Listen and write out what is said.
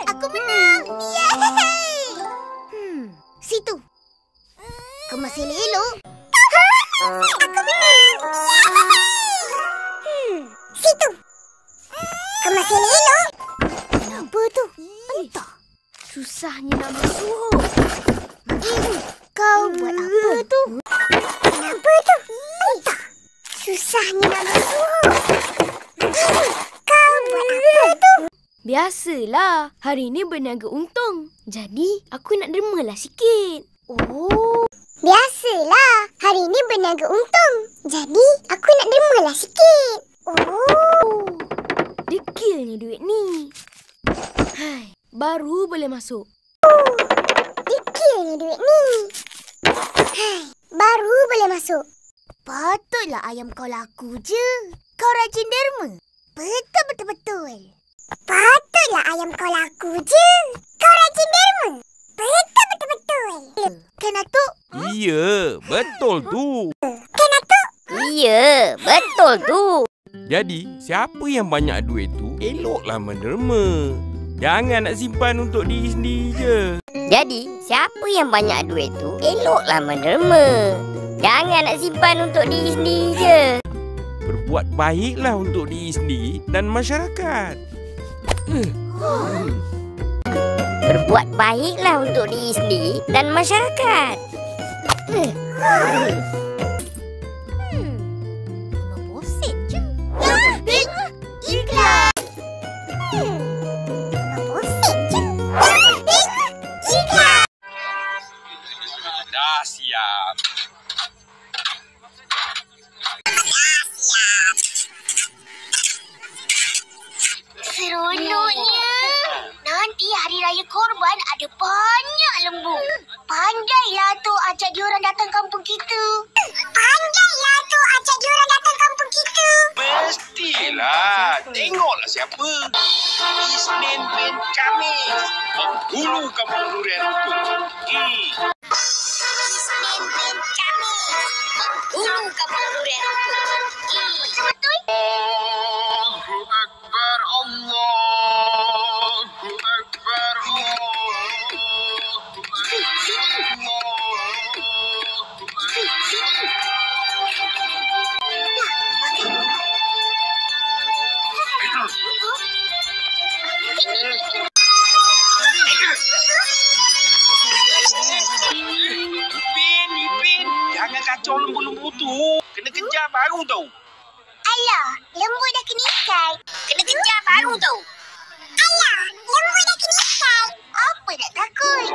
Aku menang. Yeay. Situ. Kemas elok-elok. Aku menang. Situ. Kemas elok-elok. Kenapa tu? Entah. Susahnya nak masuk. Kau buat apa tu? Kenapa tu? Entah. Susahnya nak masuk. Kau buat apa tu? Biasalah, hari ni berniaga untung. Jadi, aku nak dermalah sikit. Oh, biasalah. Hari ni berniaga untung. Jadi, aku nak dermalah sikit. Oh. Dekilnya duit ni. Hai, baru boleh masuk. Dekilnya duit ni. Hai, baru boleh masuk. Patutlah ayam kau laku je. Kau rajin derma. Betul-betul. Patutlah ayam kau laku je. Kau rajin derma. Betul-betul. Kan, Atuk? Iya, betul tu. Kan, Atuk? Iya, betul tu. Jadi, siapa yang banyak duit tu, eloklah menderma. Jangan nak simpan untuk diri sendiri je. Jadi, siapa yang banyak duit tu, eloklah menderma. Jangan nak simpan untuk diri sendiri je. Berbuat baiklah untuk diri sendiri dan masyarakat. Berbuat baiklah untuk diri sendiri dan masyarakat. Bosit je. Iklan. Bosit je. Iklan. Dah siap. Seronoknya. Nanti hari raya korban ada banyak lembu. Pandailah tu ajak diorang datang kampung kita. Pandailah tu ajak diorang datang kampung kita. Mestilah. Tengoklah siapa. Isnin bin Khamis. Penghulu kampung durian itu. Isnin bin Khamis. Penghulu kampung durian itu. Betul-betul. Allahu Akbar, Allahu Akbar, Allahu Ipin, jangan kacau lembu-lembu tu. Kena kejar baru tau. Alah, lembu dah kena ikat. Kena kejar baru tau. Alah, lembu dah kena ikat. Apa nak takut?